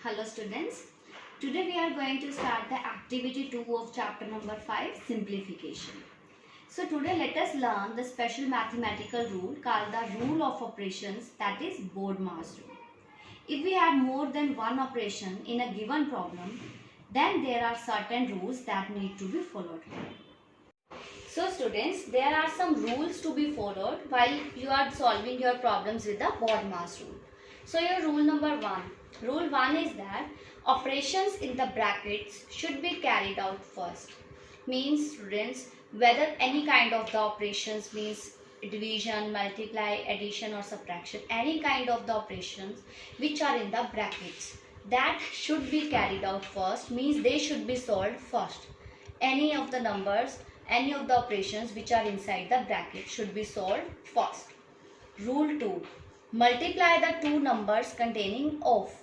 Hello students, today we are going to start the activity 2 of chapter number 5, simplification. So today let us learn the special mathematical rule called the rule of operations, that is BODMAS rule. If we had more than one operation in a given problem, then there are certain rules that need to be followed. So students, there are some rules to be followed while you are solving your problems with the BODMAS rule. So your rule number 1. Rule 1 is that operations in the brackets should be carried out first. Means students, whether any kind of the operations means division, multiply, addition or subtraction, any kind of the operations which are in the brackets, that should be carried out first, means they should be solved first. Any of the numbers, any of the operations which are inside the bracket should be solved first. Rule 2. Multiply the two numbers containing of.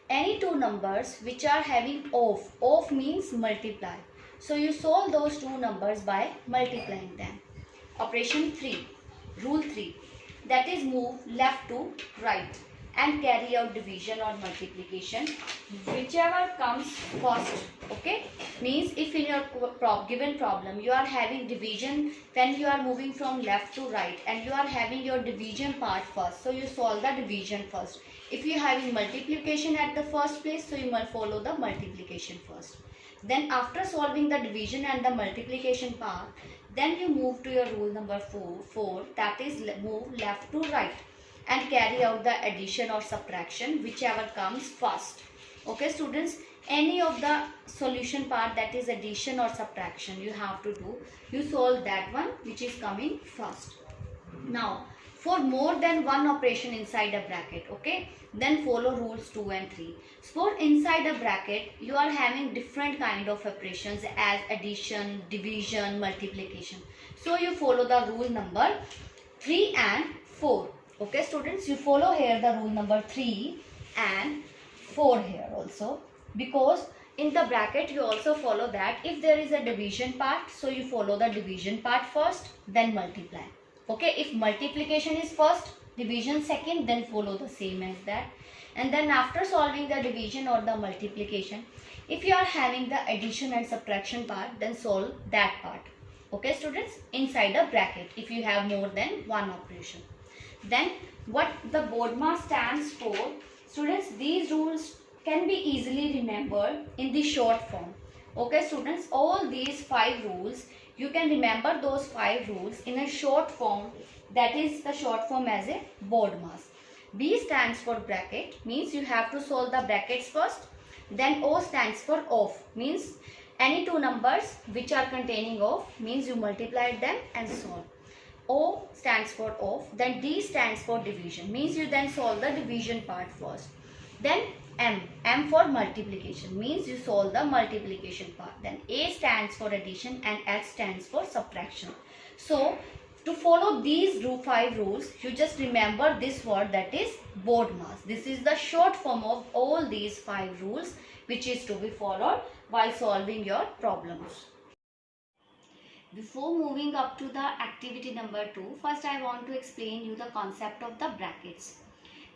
Any two numbers which are having of means multiply. So you solve those two numbers by multiplying them. Operation 3. Rule 3. That is move left to right and carry out division or multiplication, whichever comes first. Okay, means if in your given problem you are having division, then you are moving from left to right and you are having your division part first, so you solve the division first. If you are having multiplication at the first place, so you must follow the multiplication first. Then after solving the division and the multiplication part, then you move to your rule number 4, that is move left to right and carry out the addition or subtraction, whichever comes first. Okay students, any of the solution part, that is addition or subtraction, you have to do, you solve that one which is coming first. Now for more than one operation inside a bracket, okay, then follow rules 2 and 3. So inside a bracket you are having different kind of operations as addition, division, multiplication, so you follow the rule number 3 and 4. Okay students, you follow here the rule number 3 and 4 here also, because in the bracket you also follow that if there is a division part, so you follow the division part first, then multiply. Okay, if multiplication is first, division second, then follow the same as that. And then after solving the division or the multiplication, if you are having the addition and subtraction part, then solve that part. Okay students, inside a bracket if you have more than one operation. Then what the BODMAS stands for, students, these rules can be easily remembered in the short form. Okay students, all these 5 rules, you can remember those 5 rules in a short form, that is the short form as a BODMAS. B stands for bracket, means you have to solve the brackets first. Then O stands for of, means any two numbers which are containing of, means you multiply them and solve. O stands for of, then D stands for division, means you then solve the division part first. Then M for multiplication, means you solve the multiplication part. Then A stands for addition and H stands for subtraction. So to follow these 5 rules, you just remember this word, that is BODMAS. This is the short form of all these 5 rules which is to be followed while solving your problems. Before moving up to the activity number 2, first I want to explain you the concept of the brackets.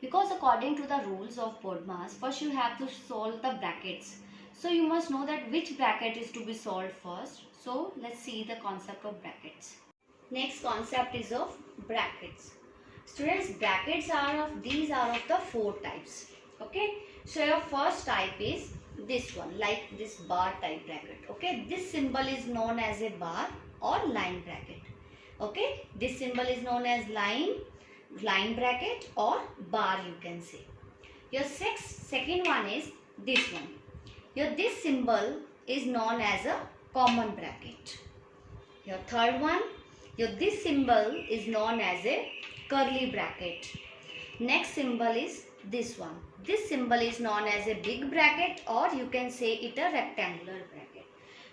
Because according to the rules of BODMAS, first you have to solve the brackets. So you must know that which bracket is to be solved first. So let's see the concept of brackets. Next concept is of brackets. Students, brackets are of the 4 types. Okay. So your first type is this one, like this bar type bracket. Okay. This symbol is known as a bar or line bracket. Okay, this symbol is known as line bracket or bar, you can say. Your second one is this one. This symbol is known as a common bracket. Your third one, this symbol is known as a curly bracket. Next symbol is this one. This symbol is known as a big bracket, or you can say it a rectangular bracket.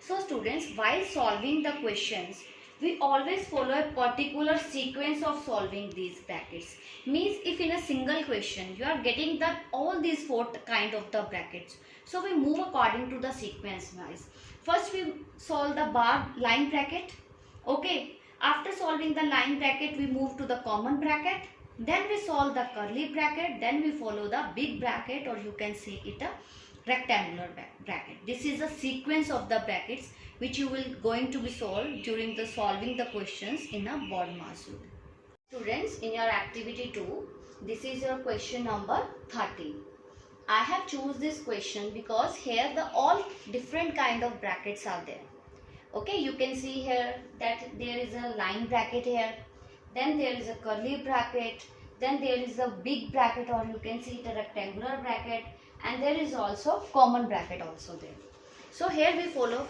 So students, while solving the questions, we always follow a particular sequence of solving these brackets. Means if in a single question you are getting all these 4 kind of the brackets, so we move according to the sequence wise. First we solve the line bracket. Okay, after solving the line bracket, we move to the common bracket. Then we solve the curly bracket. Then we follow the big bracket, or you can say it a rectangular bracket. This is a sequence of the brackets which you will going to be solved during the solving the questions in a BODMAS rule. Students, in your activity 2, this is your question number 13. I have choose this question because here the all different kind of brackets are there. Okay, you can see here that there is a line bracket here, then there is a curly bracket, then there is a big bracket, or you can see it a rectangular bracket, and there is also common bracket also there. So here we follow,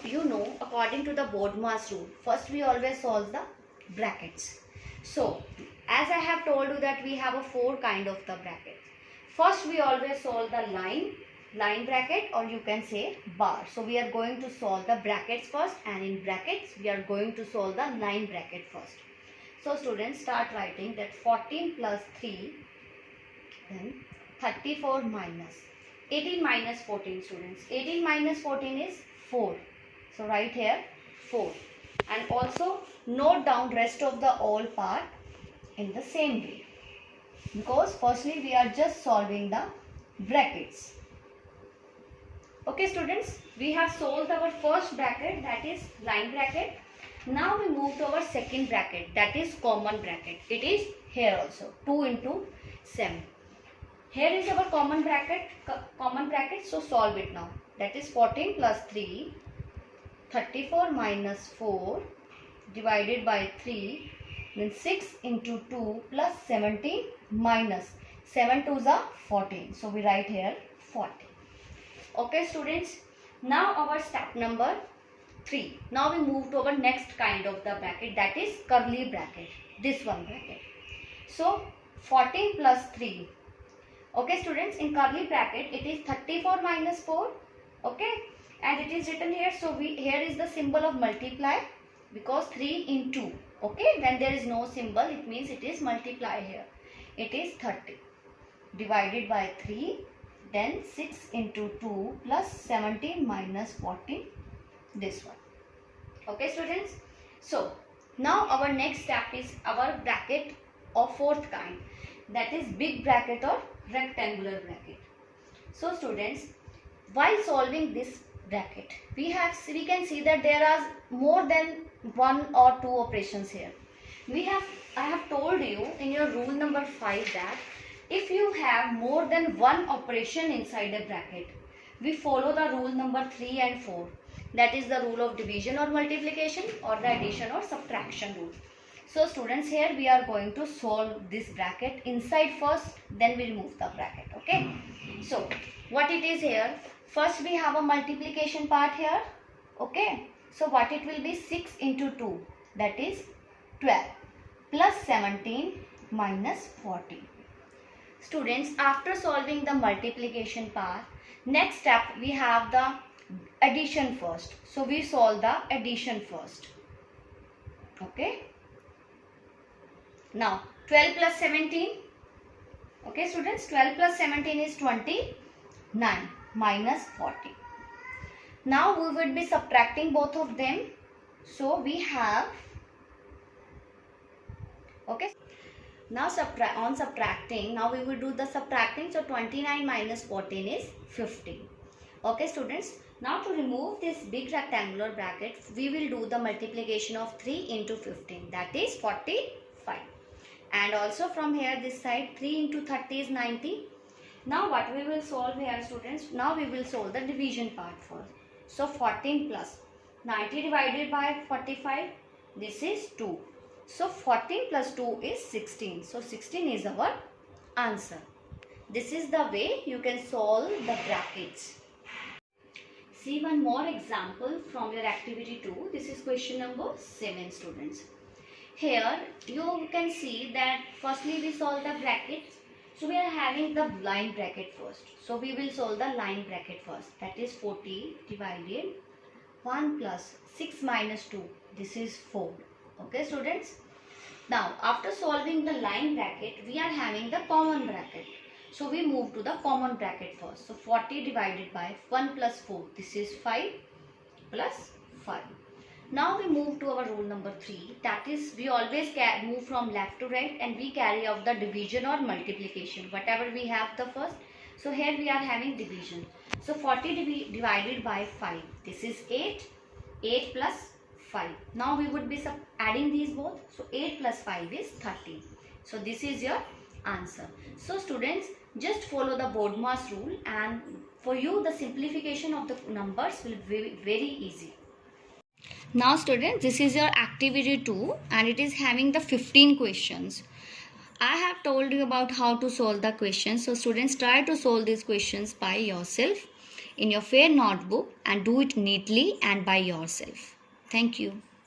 according to the BODMAS rule, first we always solve the brackets. So as I have told you that we have a 4 kind of the brackets. First we always solve the line bracket, or you can say bar. So we are going to solve the brackets first, and in brackets we are going to solve the line bracket first. So students, start writing that 14 plus 3, then 34 minus 18 minus 14, students. 18 minus 14 is 4. So write here 4. And also note down rest of the all part in the same way, because firstly we are just solving the brackets. Okay students, we have solved our first bracket, that is line bracket. Now we move to our second bracket, that is common bracket. It is here also 2 into 7. Here is our common bracket. So solve it now. That is 14 plus 3, 34 minus 4 divided by 3, then 6 into 2 plus 17 minus 7 2s are 14. So we write here 14. Okay students, now our step number 3. Now we move to our next kind of the bracket, that is curly bracket. This one bracket. So 14 plus 3. Okay students, in curly bracket it is 34 minus 4. Okay, and it is written here. So here is the symbol of multiply, because 3 in 2. Okay, when there is no symbol, it means it is multiply here. It is 30 divided by 3, then 6 into 2 plus 17 minus 14, this one. Okay students, so now our next step is our bracket of 4th kind, that is big bracket or rectangular bracket. So students, while solving this bracket, we can see that there are more than 1 or 2 operations here. I have told you in your rule number 5 that if you have more than 1 operation inside a bracket, we follow the rule number 3 and 4. That is the rule of division or multiplication, or the addition or subtraction rule. So students, here we are going to solve this bracket inside first, then we remove the bracket. Okay. So what it is here, first we have a multiplication part here. Okay. So what it will be, 6 into 2, that is 12, plus 17 minus 40. Students, after solving the multiplication part, next step we have the addition first. So we solve the addition first. Okay. Now 12 plus 17. Okay students, 12 plus 17 is 29 minus 40. Now we would be subtracting both of them. So we have, okay, now on subtracting, now we will do the subtracting. So 29 minus 14 is 15. Okay students, now to remove this big rectangular bracket, we will do the multiplication of 3 into 15, that is 45. And also from here this side, 3 into 30 is 90. Now what we will solve here students, now we will solve the division part first. So 14 plus 90 divided by 45, this is 2. So 14 plus 2 is 16. So 16 is our answer. This is the way you can solve the brackets. See one more example from your activity 2. This is question number 7 students. Here you can see that firstly we solve the brackets. So we are having the line bracket first. So we will solve the line bracket first. That is 40 divided 1 plus 6 minus 2. This is 4. Okay students. Now after solving the line bracket, we are having the common bracket. So we move to the common bracket first. So 40 divided by 1 plus 4. This is 5 plus 5. Now we move to our rule number 3, that is we always move from left to right and we carry out the division or multiplication, whatever we have the first. So here we are having division. So 40 divided by 5, this is 8, 8 plus 5. Now we would be adding these both. So 8 plus 5 is 13. So this is your answer. So students, just follow the BODMAS rule and for you the simplification of the numbers will be very easy. Now students, this is your activity 2 and it is having the 15 questions. I have told you about how to solve the questions. So students, try to solve these questions by yourself in your fair notebook and do it neatly and by yourself. Thank you.